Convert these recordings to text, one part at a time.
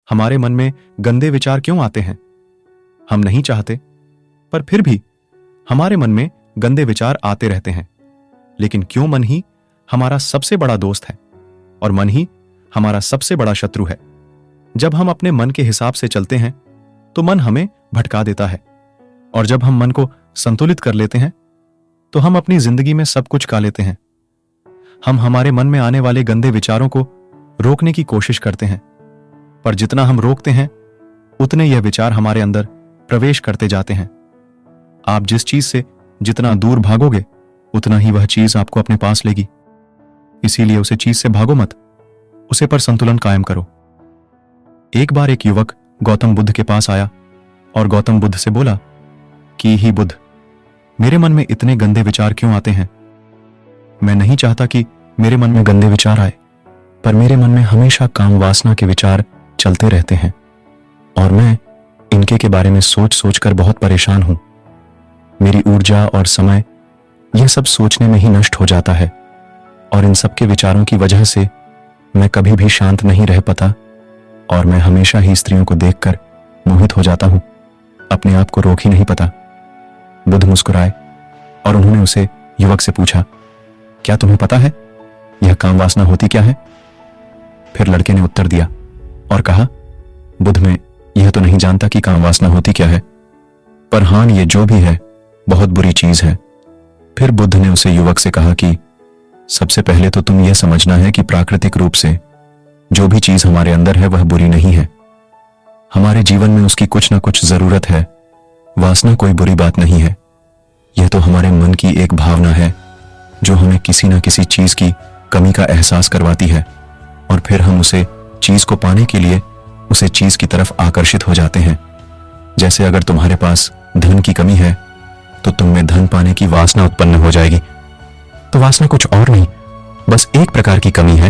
हमारे मन में गंदे विचार क्यों आते हैं? हम नहीं चाहते, पर फिर भी हमारे मन में गंदे विचार आते रहते हैं। लेकिन क्यों मन ही हमारा सबसे बड़ा दोस्त है और मन ही हमारा सबसे बड़ा शत्रु है। जब हम अपने मन के हिसाब से चलते हैं तो मन हमें भटका देता है, और जब हम मन को संतुलित कर लेते हैं तो हम अपनी जिंदगी में सब कुछ पा लेते हैं। हम हमारे मन में आने वाले गंदे विचारों को रोकने की कोशिश करते हैं, पर जितना हम रोकते हैं उतने यह विचार हमारे अंदर प्रवेश करते जाते हैं। आप जिस चीज से जितना दूर भागोगे उतना ही वह चीज आपको अपने पास लेगी। इसीलिए उसे चीज से भागो मत, उसे पर संतुलन कायम करो। एक बार एक युवक गौतम बुद्ध के पास आया और गौतम बुद्ध से बोला कि ही बुद्ध, मेरे मन में इतने गंदे विचार क्यों आते हैं? मैं नहीं चाहता कि मेरे मन में गंदे विचार आए, पर मेरे मन में हमेशा काम वासना के विचार चलते रहते हैं और मैं इनके के बारे में सोच सोचकर बहुत परेशान हूं। मेरी ऊर्जा और समय यह सब सोचने में ही नष्ट हो जाता है और इन सब के विचारों की वजह से मैं कभी भी शांत नहीं रह पाता और मैं हमेशा ही स्त्रियों को देखकर मोहित हो जाता हूं, अपने आप को रोक ही नहीं पाता। बुद्ध मुस्कुराए और उन्होंने उसे युवक से पूछा, क्या तुम्हें पता है यह काम वासना होती क्या है? फिर लड़के ने उत्तर दिया और कहा, बुद्ध, मैं यह तो नहीं जानता कि काम वासना होती क्या है, पर हां, ये जो भी है बहुत बुरी चीज है। फिर बुद्ध ने उसे युवक से कहा कि सबसे पहले तो तुम यह समझना है कि प्राकृतिक रूप से जो भी चीज हमारे अंदर है वह बुरी नहीं है। हमारे जीवन में उसकी कुछ ना कुछ जरूरत है। वासना कोई बुरी बात नहीं है, यह तो हमारे मन की एक भावना है जो हमें किसी न किसी चीज की कमी का एहसास करवाती है और फिर हम उसे चीज को पाने के लिए उसे चीज की तरफ आकर्षित हो जाते हैं। जैसे अगर तुम्हारे पास धन की कमी है तो तुम में धन पाने की वासना उत्पन्न हो जाएगी। तो वासना कुछ और नहीं, बस एक प्रकार की कमी है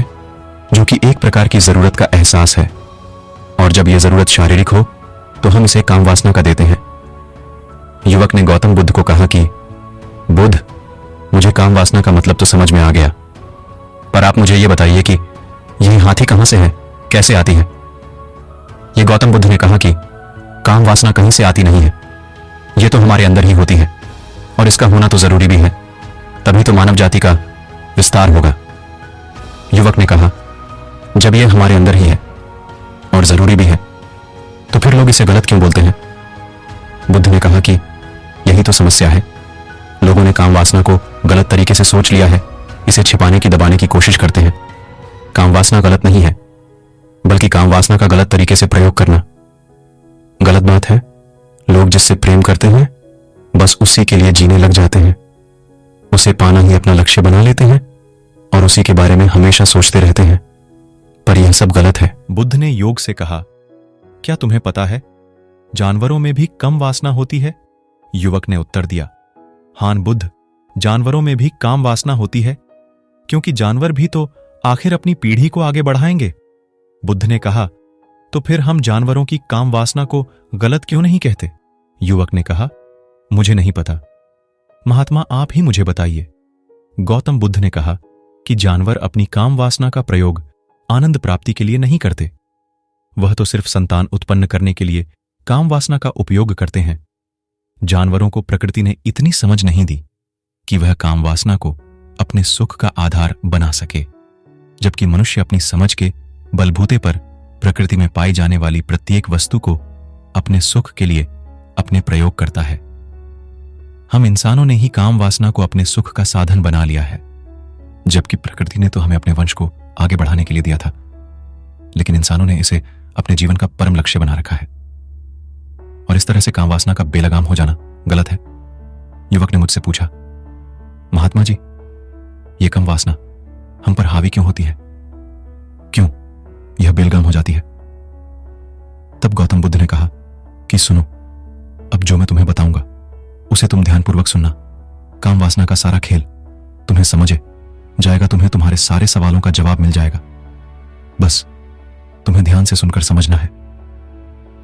जो कि एक प्रकार की जरूरत का एहसास है, और जब यह जरूरत शारीरिक हो तो हम इसे काम वासना का देते हैं। युवक ने गौतम बुद्ध को कहा कि बुद्ध, मुझे काम वासना का मतलब तो समझ में आ गया, पर आप मुझे यह बताइए कि यह हाथी कहां से है, कैसे आती है? यह गौतम बुद्ध ने कहा कि काम वासना कहीं से आती नहीं है, यह तो हमारे अंदर ही होती है और इसका होना तो जरूरी भी है, तभी तो मानव जाति का विस्तार होगा। युवक ने कहा, जब यह हमारे अंदर ही है और जरूरी भी है तो फिर लोग इसे गलत क्यों बोलते हैं? बुद्ध ने कहा कि यही तो समस्या है, लोगों ने काम वासना को गलत तरीके से सोच लिया है, इसे छिपाने की दबाने की कोशिश करते हैं। काम वासना गलत नहीं है, बल्कि काम वासना का गलत तरीके से प्रयोग करना गलत बात है। लोग जिससे प्रेम करते हैं बस उसी के लिए जीने लग जाते हैं, उसे पाना ही अपना लक्ष्य बना लेते हैं और उसी के बारे में हमेशा सोचते रहते हैं, पर यह सब गलत है। बुद्ध ने योग से कहा, क्या तुम्हें पता है जानवरों में भी कम वासना होती है? युवक ने उत्तर दिया, हां बुद्ध, जानवरों में भी काम वासना होती है, क्योंकि जानवर भी तो आखिर अपनी पीढ़ी को आगे बढ़ाएंगे। बुद्ध ने कहा, तो फिर हम जानवरों की काम वासना को गलत क्यों नहीं कहते? युवक ने कहा, मुझे नहीं पता, महात्मा आप ही मुझे बताइए। गौतम बुद्ध ने कहा कि जानवर अपनी काम वासना का प्रयोग आनंद प्राप्ति के लिए नहीं करते, वह तो सिर्फ संतान उत्पन्न करने के लिए काम वासना का उपयोग करते हैं। जानवरों को प्रकृति ने इतनी समझ नहीं दी कि वह काम वासना को अपने सुख का आधार बना सके, जबकि मनुष्य अपनी समझ के बलबूते पर प्रकृति में पाई जाने वाली प्रत्येक वस्तु को अपने सुख के लिए अपने प्रयोग करता है। हम इंसानों ने ही काम वासना को अपने सुख का साधन बना लिया है, जबकि प्रकृति ने तो हमें अपने वंश को आगे बढ़ाने के लिए दिया था, लेकिन इंसानों ने इसे अपने जीवन का परम लक्ष्य बना रखा है, और इस तरह से काम वासना का बेलगाम हो जाना गलत है। युवक ने मुझसे पूछा, महात्मा जी, ये काम वासना हम पर हावी क्यों होती है, क्यों यह बेलगाम हो जाती है? तब गौतम बुद्ध ने कहा कि सुनो, अब जो मैं तुम्हें बताऊंगा उसे तुम ध्यानपूर्वक सुनना। काम वासना का सारा खेल तुम्हें समझे जाएगा, तुम्हें तुम्हारे सारे सवालों का जवाब मिल जाएगा, बस तुम्हें ध्यान से सुनकर समझना है।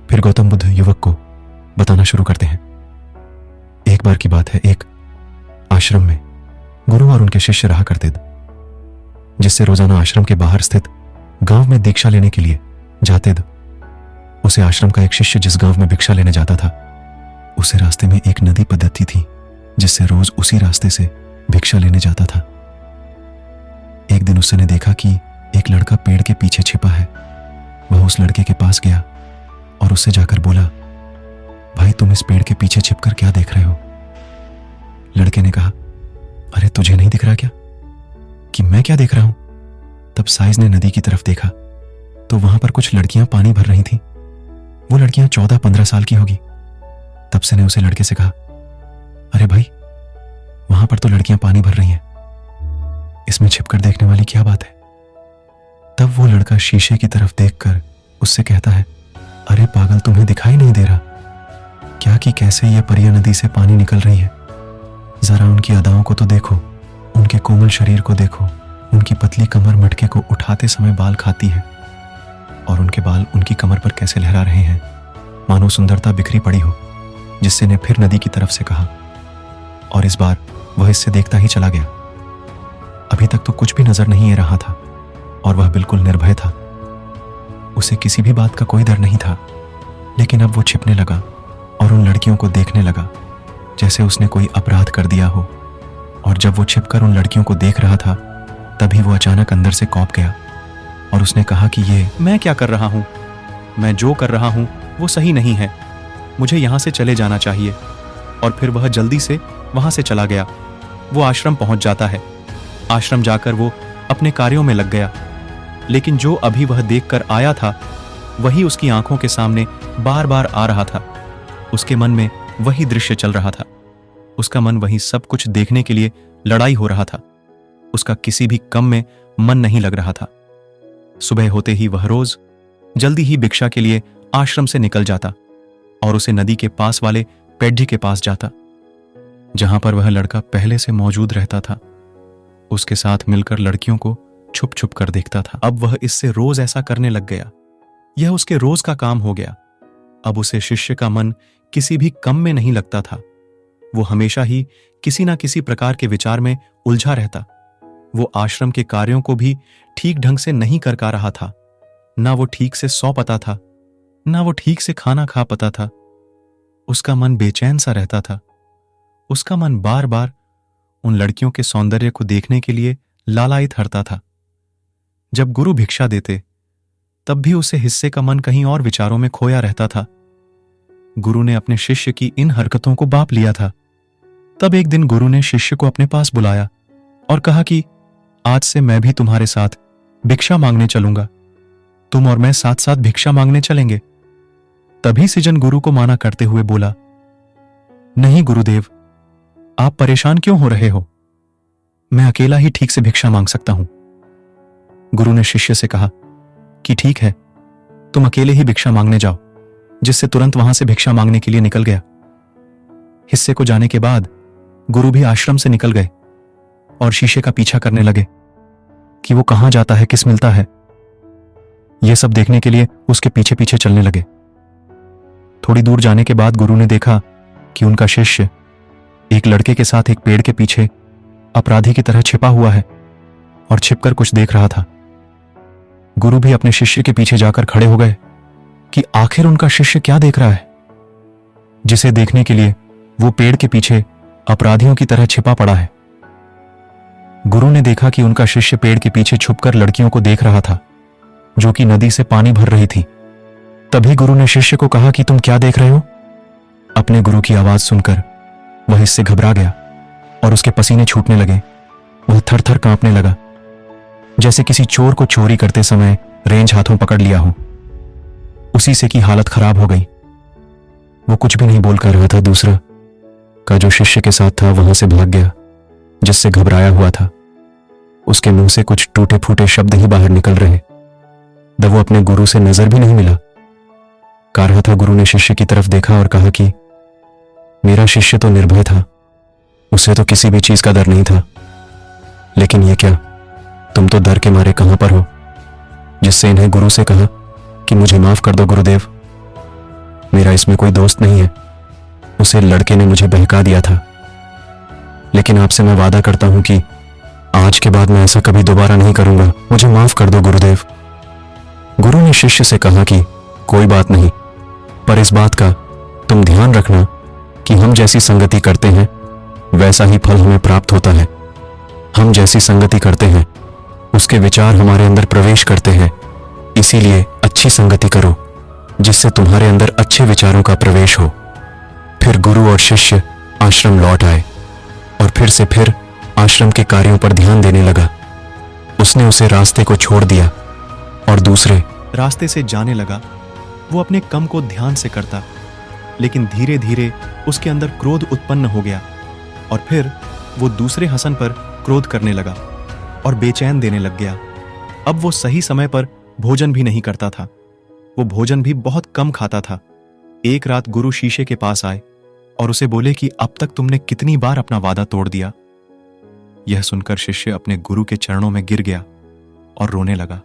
फिर गौतम बुद्ध युवक को बताना शुरू करते हैं। एक बार की बात है, एक आश्रम में गुरु और उनके शिष्य रहा करते थे, जिससे रोजाना आश्रम के बाहर स्थित गांव में दीक्षा लेने के लिए जाते थे। उसे आश्रम का एक शिष्य जिस गांव में भिक्षा लेने जाता था, उसे रास्ते में एक नदी पद्धति थी जिससे रोज उसी रास्ते से भिक्षा लेने जाता था। एक दिन उसने देखा कि एक लड़का पेड़ के पीछे छिपा है। वह उस लड़के के पास गया और उससे जाकर बोला, भाई तुम इस पेड़ के पीछे छिपकर क्या देख रहे हो? लड़के ने कहा, अरे तुझे नहीं दिख रहा क्या कि मैं क्या देख रहा हूं? तब साइज ने नदी की तरफ देखा तो वहां पर कुछ लड़कियां पानी भर रही थीं। वो लड़कियां 14-15 साल की होगी। तब से ने उसे लड़के से कहा, अरे भाई वहां पर तो लड़कियां पानी भर रही हैं, इसमें छिपकर देखने वाली क्या बात है? तब वो लड़का शीशे की तरफ देखकर उससे कहता है, अरे पागल तुम्हें दिखाई नहीं दे रहा क्या कि कैसे ये परिया नदी से पानी निकल रही है? जरा उनकी अदाओं को तो देखो, उनके कोमल शरीर को देखो, उनकी पतली कमर मटके को उठाते समय बाल खाती है और उनके बाल उनकी कमर पर कैसे लहरा रहे हैं, मानो सुंदरता बिखरी पड़ी हो। जिससे ने फिर नदी की तरफ से कहा और इस बार वह इससे देखता ही चला गया। अभी तक तो कुछ भी नजर नहीं आ रहा था और वह बिल्कुल निर्भय था। उसे किसी भी बात का कोई डर नहीं था, लेकिन अब वो छिपने लगा और उन लड़कियों को देखने लगा जैसे उसने कोई अपराध कर दिया हो। और जब वो छिपकर उन लड़कियों को देख रहा था, तभी वो अचानक अंदर से कौंप गया और उसने कहा कि ये मैं क्या कर रहा हूं? मैं जो कर रहा हूं वो सही नहीं है, मुझे यहां से चले जाना चाहिए। और फिर वह जल्दी से वहां से चला गया। वो आश्रम पहुंच जाता है। आश्रम जाकर वो अपने कार्यों में लग गया, लेकिन जो अभी वह देखकर आया था वही उसकी आंखों के सामने बार बार आ रहा था। उसके मन में वही दृश्य चल रहा था। उसका मन वही सब कुछ देखने के लिए लड़ाई हो रहा था। उसका किसी भी काम में मन नहीं लग रहा था। सुबह होते ही वह रोज जल्दी ही भिक्षा के लिए आश्रम से निकल जाता और उसे नदी के पास वाले पेड्डी के पास जाता, जहां पर वह लड़का पहले से मौजूद रहता था। उसके साथ मिलकर लड़कियों को छुप छुप कर देखता था। अब वह इससे रोज ऐसा करने लग गया। यह उसके रोज का काम हो गया। अब उसे शिष्य का मन किसी भी कम में नहीं लगता था। वो हमेशा ही किसी ना किसी प्रकार के विचार में उलझा रहता। वो आश्रम के कार्यों को भी ठीक ढंग से नहीं कर पा रहा था। ना वो ठीक से सो पाता था, ना वो ठीक से खाना खा पाता था। उसका मन बेचैन सा रहता था। उसका मन बार बार उन लड़कियों के सौंदर्य को देखने के लिए लालायित हरता था। जब गुरु भिक्षा देते तब भी उसे हिस्से का मन कहीं और विचारों में खोया रहता था। गुरु ने अपने शिष्य की इन हरकतों को बाप लिया था। तब एक दिन गुरु ने शिष्य को अपने पास बुलाया और कहा कि आज से मैं भी तुम्हारे साथ भिक्षा मांगने चलूंगा। तुम और मैं साथ साथ भिक्षा मांगने चलेंगे। तभी सृजन गुरु को माना करते हुए बोला, नहीं गुरुदेव, आप परेशान क्यों हो रहे हो? मैं अकेला ही ठीक से भिक्षा मांग सकता हूं। गुरु ने शिष्य से कहा कि ठीक है, तुम अकेले ही भिक्षा मांगने जाओ, जिससे तुरंत वहां से भिक्षा मांगने के लिए निकल गया। हिस्से को जाने के बाद गुरु भी आश्रम से निकल गए और शीशे का पीछा करने लगे कि वो कहां जाता है, किस मिलता है। यह सब देखने के लिए उसके पीछे पीछे चलने लगे। थोड़ी दूर जाने के बाद गुरु ने देखा कि उनका शिष्य एक लड़के के साथ एक पेड़ के पीछे अपराधी की तरह छिपा हुआ है और छिपकर कुछ देख रहा था। गुरु भी अपने शिष्य के पीछे जाकर खड़े हो गए कि आखिर उनका शिष्य क्या देख रहा है, जिसे देखने के लिए वो पेड़ के पीछे अपराधियों की तरह छिपा पड़ा है। गुरु ने देखा कि उनका शिष्य पेड़ के पीछे छुपकर लड़कियों को देख रहा था, जो कि नदी से पानी भर रही थी। तभी गुरु ने शिष्य को कहा कि तुम क्या देख रहे हो? अपने गुरु की आवाज सुनकर वह इससे घबरा गया और उसके पसीने छूटने लगे। वह थर थर कांपने लगा, जैसे किसी चोर को चोरी करते समय रेंज हाथों पकड़ लिया हो। उसी से की हालत खराब हो गई। वो कुछ भी नहीं बोल कर रहा था। दूसरा का जो शिष्य के साथ था वहां से भाग गया, जिससे घबराया हुआ था। उसके मुंह से कुछ टूटे फूटे शब्द ही बाहर निकल रहे। जब वो अपने गुरु से नजर भी नहीं मिला। कह रहा था, गुरु ने शिष्य की तरफ देखा और कहा कि मेरा शिष्य तो निर्भय था, उसे तो किसी भी चीज का डर नहीं था। लेकिन ये क्या, तुम तो डर के मारे कहां पर हो? जिससे इन्हें गुरु से कहा कि मुझे माफ कर दो गुरुदेव, मेरा इसमें कोई दोस्त नहीं है। उसे लड़के ने मुझे बहका दिया था, लेकिन आपसे मैं वादा करता हूं कि आज के बाद मैं ऐसा कभी दोबारा नहीं करूंगा। मुझे माफ कर दो गुरुदेव। गुरु ने शिष्य से कहा कि कोई बात नहीं, पर इस बात का तुम ध्यान रखना कि हम जैसी संगति करते हैं वैसा ही फल हमें प्राप्त होता है। हम जैसी संगति करते हैं उसके विचार हमारे अंदर प्रवेश करते हैं। इसीलिए अच्छी संगति करो जिससे तुम्हारे अंदर अच्छे विचारों का प्रवेश हो। फिर गुरु और शिष्य आश्रम लौट आए और फिर आश्रम के कार्यों पर ध्यान देने लगा। उसने उसे रास्ते को छोड़ दिया और दूसरे रास्ते से जाने लगा। वो अपने कम को ध्यान से करता, लेकिन धीरे धीरे उसके अंदर क्रोध उत्पन्न हो गया और फिर वो दूसरे हसन पर क्रोध करने लगा और बेचैन देने लग गया। अब वो सही समय पर भोजन भी नहीं करता था, वो भोजन भी बहुत कम खाता था। एक रात गुरु शीशे के पास आए और उसे बोले कि अब तक तुमने कितनी बार अपना वादा तोड़ दिया। यह सुनकर शिष्य अपने गुरु के चरणों में गिर गया और रोने लगा।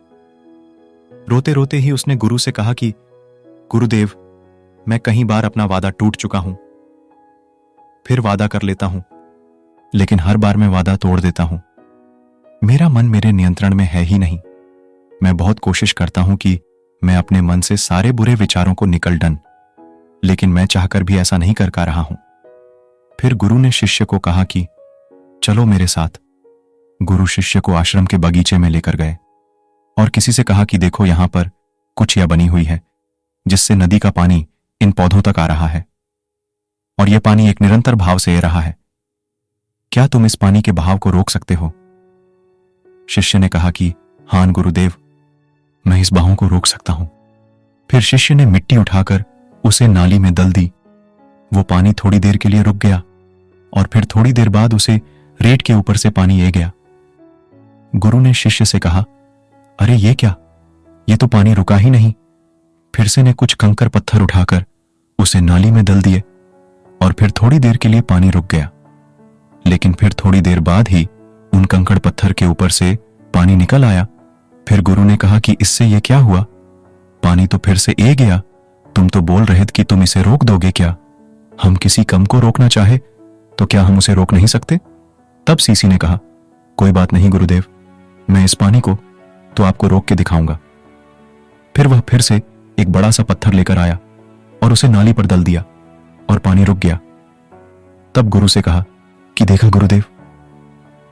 रोते रोते ही उसने गुरु से कहा कि गुरुदेव, मैं कई बार अपना वादा टूट चुका हूं, फिर वादा कर लेता हूं, लेकिन हर बार मैं वादा तोड़ देता हूं। मेरा मन मेरे नियंत्रण में है ही नहीं। मैं बहुत कोशिश करता हूं कि मैं अपने मन से सारे बुरे विचारों को निकल डन, लेकिन मैं चाहकर भी ऐसा नहीं कर पा रहा हूं। फिर गुरु ने शिष्य को कहा कि चलो मेरे साथ। गुरु शिष्य को आश्रम के बगीचे में लेकर गए और किसी से कहा कि देखो, यहां पर कुछिया बनी हुई है जिससे नदी का पानी इन पौधों तक आ रहा है और यह पानी एक निरंतर भाव से आ रहा है। क्या तुम इस पानी के बहाव को रोक सकते हो? शिष्य ने कहा कि हां गुरुदेव, मैं इस बहाव को रोक सकता हूं। फिर शिष्य ने मिट्टी उठाकर उसे नाली में दल दी। वो पानी थोड़ी देर के लिए रुक गया और फिर थोड़ी देर बाद उसे रेत के ऊपर से पानी ए गया। गुरु ने शिष्य से कहा, अरे ये क्या, ये तो पानी रुका ही नहीं। फिर से ने कुछ कंकर पत्थर उठाकर उसे नाली में दल दिए और फिर थोड़ी देर के लिए पानी रुक गया, लेकिन फिर थोड़ी देर बाद ही उन कंकड़ पत्थर के ऊपर से पानी निकल आया। फिर गुरु ने कहा कि इससे ये क्या हुआ, पानी तो फिर से ए गया। तुम तो बोल रहे थे कि तुम इसे रोक दोगे। क्या हम किसी कम को रोकना चाहे तो क्या हम उसे रोक नहीं सकते? तब सीसी ने कहा, कोई बात नहीं गुरुदेव, मैं इस पानी को तो आपको रोक के दिखाऊंगा। फिर वह फिर से एक बड़ा सा पत्थर लेकर आया और उसे नाली पर दल दिया और पानी रुक गया। तब गुरु से कहा कि देखा गुरुदेव,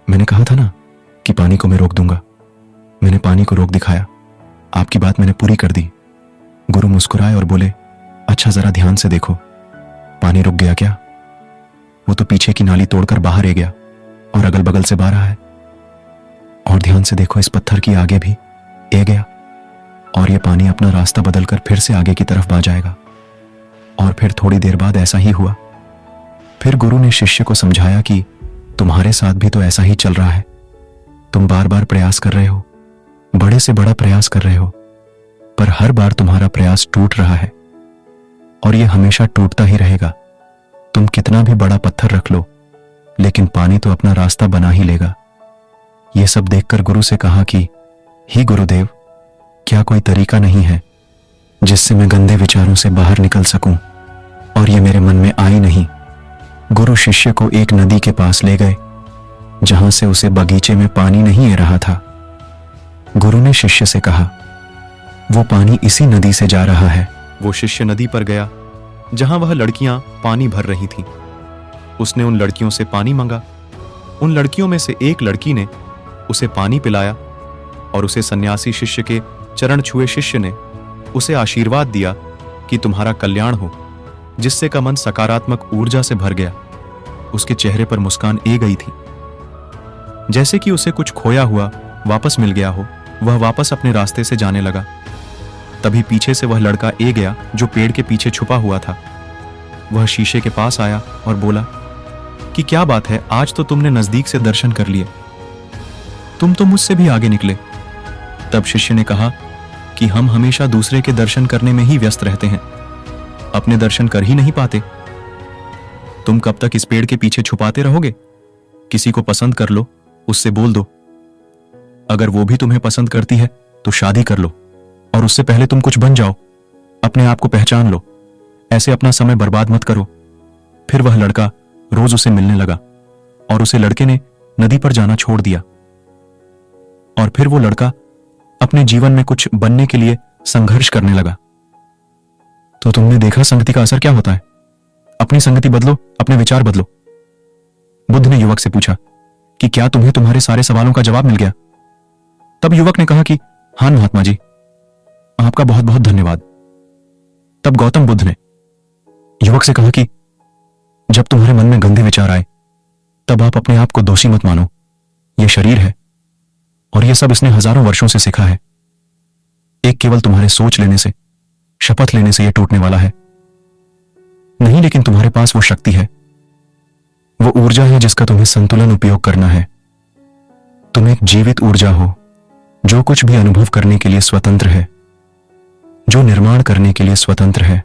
मैंने कहा था ना कि पानी को मैं रोक दूंगा। मैंने पानी को रोक दिखाया, आपकी बात मैंने पूरी कर दी। गुरु मुस्कुराए और बोले, अच्छा जरा ध्यान से देखो, पानी रुक गया क्या? वो तो पीछे की नाली तोड़कर बाहर आ गया और अगल बगल से बह रहा है। और ध्यान से देखो, इस पत्थर की आगे भी ए गया और यह पानी अपना रास्ता बदलकर फिर से आगे की तरफ बह जाएगा। और फिर थोड़ी देर बाद ऐसा ही हुआ। फिर गुरु ने शिष्य को समझाया कि तुम्हारे साथ भी तो ऐसा ही चल रहा है। तुम बार बार प्रयास कर रहे हो, बड़े से बड़ा प्रयास कर रहे हो, पर हर बार तुम्हारा प्रयास टूट रहा है और यह हमेशा टूटता ही रहेगा। तुम कितना भी बड़ा पत्थर रख लो, लेकिन पानी तो अपना रास्ता बना ही लेगा। यह सब देखकर गुरु से कहा कि ही गुरुदेव, क्या कोई तरीका नहीं है जिससे मैं गंदे विचारों से बाहर निकल सकूं और ये मेरे मन में आई नहीं। गुरु शिष्य को एक नदी के पास ले गए जहां से उसे बगीचे में पानी नहीं आ रहा था। गुरु ने शिष्य से कहा, वो पानी इसी नदी से जा रहा है। वो शिष्य नदी पर गया जहां वह लड़कियां पानी भर रही थीं। उसने उन लड़कियों से पानी मांगा। उन लड़कियों में से एक लड़की ने उसे पानी पिलाया और उसे सन्यासी शिष्य के चरण छुए शिष्य ने उसे आशीर्वाद दिया कि तुम्हारा कल्याण हो, जिससे का मन सकारात्मक ऊर्जा से भर गया। उसके चेहरे पर मुस्कान ए गई थी, जैसे कि उसे कुछ खोया हुआ वापस मिल गया हो। वह वापस अपने रास्ते से जाने लगा। तभी पीछे से वह लड़का ए गया जो पेड़ के पीछे छुपा हुआ था। वह शीशे के पास आया और बोला कि क्या बात है, आज तो तुमने नजदीक से दर्शन कर लिए, तुम तो मुझसे भी आगे निकले। तब शिष्य ने कहा कि हम हमेशा दूसरे के दर्शन करने में ही व्यस्त रहते हैं, अपने दर्शन कर ही नहीं पाते। तुम कब तक इस पेड़ के पीछे छुपाते रहोगे? किसी को पसंद कर लो, उससे बोल दो। अगर वो भी तुम्हें पसंद करती है तो शादी कर लो और उससे पहले तुम कुछ बन जाओ, अपने आप को पहचान लो। ऐसे अपना समय बर्बाद मत करो। फिर वह लड़का रोज उसे मिलने लगा और उसे लड़के ने नदी पर जाना छोड़ दिया। और फिर वो लड़का अपने जीवन में कुछ बनने के लिए संघर्ष करने लगा। तो तुमने देखा संगति का असर क्या होता है। अपनी संगति बदलो, अपने विचार बदलो। बुद्ध ने युवक से पूछा कि क्या तुम्हें तुम्हारे सारे सवालों का जवाब मिल गया। तब युवक ने कहा कि हाँ महात्मा जी, आपका बहुत बहुत धन्यवाद। तब गौतम बुद्ध ने युवक से कहा कि जब तुम्हारे मन में गंदे विचार आए तब आप अपने आप को दोषी मत मानो। यह शरीर है और यह सब इसने हजारों वर्षों से सीखा है। एक केवल तुम्हारे सोच लेने से, शपथ लेने से यह टूटने वाला है नहीं, लेकिन तुम्हारे पास वो शक्ति है, वो ऊर्जा है जिसका तुम्हें संतुलन उपयोग करना है। तुम एक जीवित ऊर्जा हो जो कुछ भी अनुभव करने के लिए स्वतंत्र है, जो निर्माण करने के लिए स्वतंत्र है।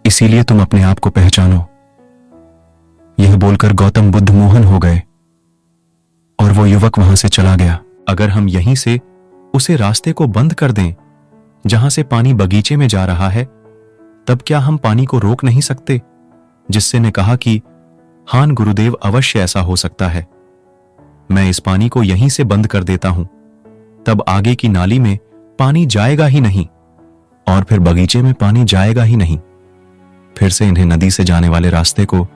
इसीलिए तुम अपने आप को पहचानो। यह बोलकर गौतम बुद्ध मोहन हो गए और वो युवक वहां से चला गया। अगर हम यहीं से उसे रास्ते को बंद कर दें जहां से पानी बगीचे में जा रहा है, तब क्या हम पानी को रोक नहीं सकते। जिससे ने कहा कि हान गुरुदेव, अवश्य ऐसा हो सकता है। मैं इस पानी को यहीं से बंद कर देता हूं, तब आगे की नाली में पानी जाएगा ही नहीं और फिर बगीचे में पानी जाएगा ही नहीं। फिर से इन्हें नदी से जाने वाले रास्ते को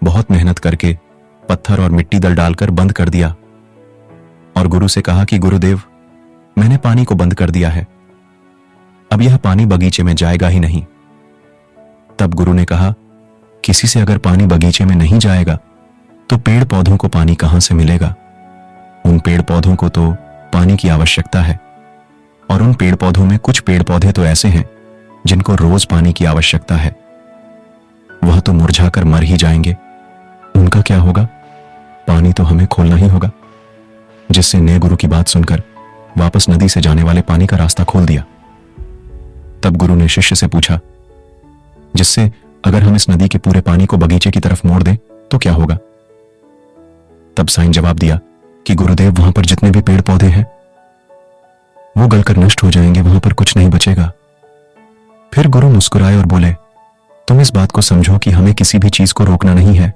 बहुत मेहनत करके पत्थर और मिट्टी डालकर बंद कर दिया और गुरु से कहा कि गुरुदेव, मैंने पानी को बंद कर दिया है, अब यह पानी बगीचे में जाएगा ही नहीं। तब गुरु ने कहा, किसी से अगर पानी बगीचे में नहीं जाएगा तो पेड़ पौधों को पानी कहां से मिलेगा। उन पेड़ पौधों को तो पानी की आवश्यकता है और उन पेड़ पौधों में कुछ पेड़ पौधे तो ऐसे हैं जिनको रोज पानी की आवश्यकता है। वह तो मुरझाकर मर ही जाएंगे, उनका क्या होगा। पानी तो हमें खोलना ही होगा। जिससे ने गुरु की बात सुनकर वापस नदी से जाने वाले पानी का रास्ता खोल दिया। तब गुरु ने शिष्य से पूछा, जिससे अगर हम इस नदी के पूरे पानी को बगीचे की तरफ मोड़ दें तो क्या होगा। तब साईं जवाब दिया कि गुरुदेव, वहां पर जितने भी पेड़ पौधे हैं वो गलकर नष्ट हो जाएंगे, वहां पर कुछ नहीं बचेगा। फिर गुरु मुस्कुराए और बोले, तुम इस बात को समझो कि हमें किसी भी चीज को रोकना नहीं है,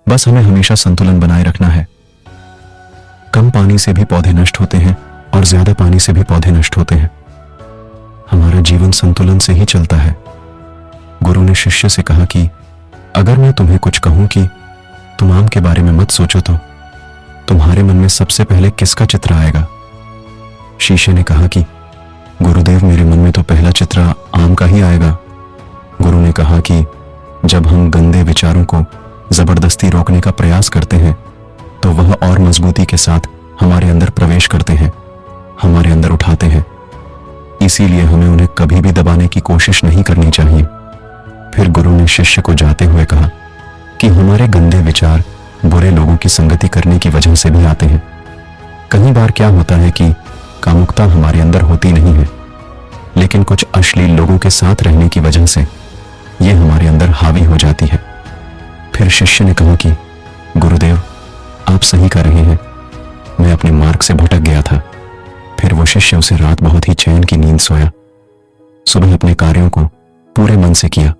बस हमें हमेशा संतुलन बनाए रखना है। कम पानी से भी पौधे नष्ट होते हैं और ज्यादा पानी से भी पौधे नष्ट होते हैं। हमारा जीवन संतुलन से ही चलता है। गुरु ने शिष्य से कहा कि अगर मैं तुम्हें कुछ कहूं कि तुम आम के बारे में मत सोचो तो तुम्हारे मन में सबसे पहले किसका चित्र आएगा। शिष्य ने कहा कि गुरुदेव, मेरे मन में तो पहला चित्र आम का ही आएगा। गुरु ने कहा कि जब हम गंदे विचारों को जबरदस्ती रोकने का प्रयास करते हैं तो वह और मजबूती के साथ हमारे अंदर प्रवेश करते हैं, हमारे अंदर उठाते हैं। इसीलिए हमें उन्हें कभी भी दबाने की कोशिश नहीं करनी चाहिए। फिर गुरु ने शिष्य को जाते हुए कहा कि हमारे गंदे विचार बुरे लोगों की संगति करने की वजह से भी आते हैं। कई बार क्या होता है कि कामुकता हमारे अंदर होती नहीं है, लेकिन कुछ अश्लील लोगों के साथ रहने की वजह से ये हमारे अंदर हावी हो जाती है। फिर शिष्य ने कहा कि गुरुदेव, आप सही कर रहे हैं, मैं अपने मार्ग से भटक गया था। फिर वो शिष्य उसे रात बहुत ही चैन की नींद सोया। सुबह अपने कार्यों को पूरे मन से किया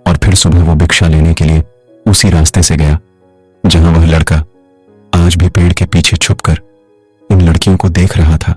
और फिर सुबह वो भिक्षा लेने के लिए उसी रास्ते से गया जहां वह लड़का आज भी पेड़ के पीछे छुपकर इन लड़कियों को देख रहा था।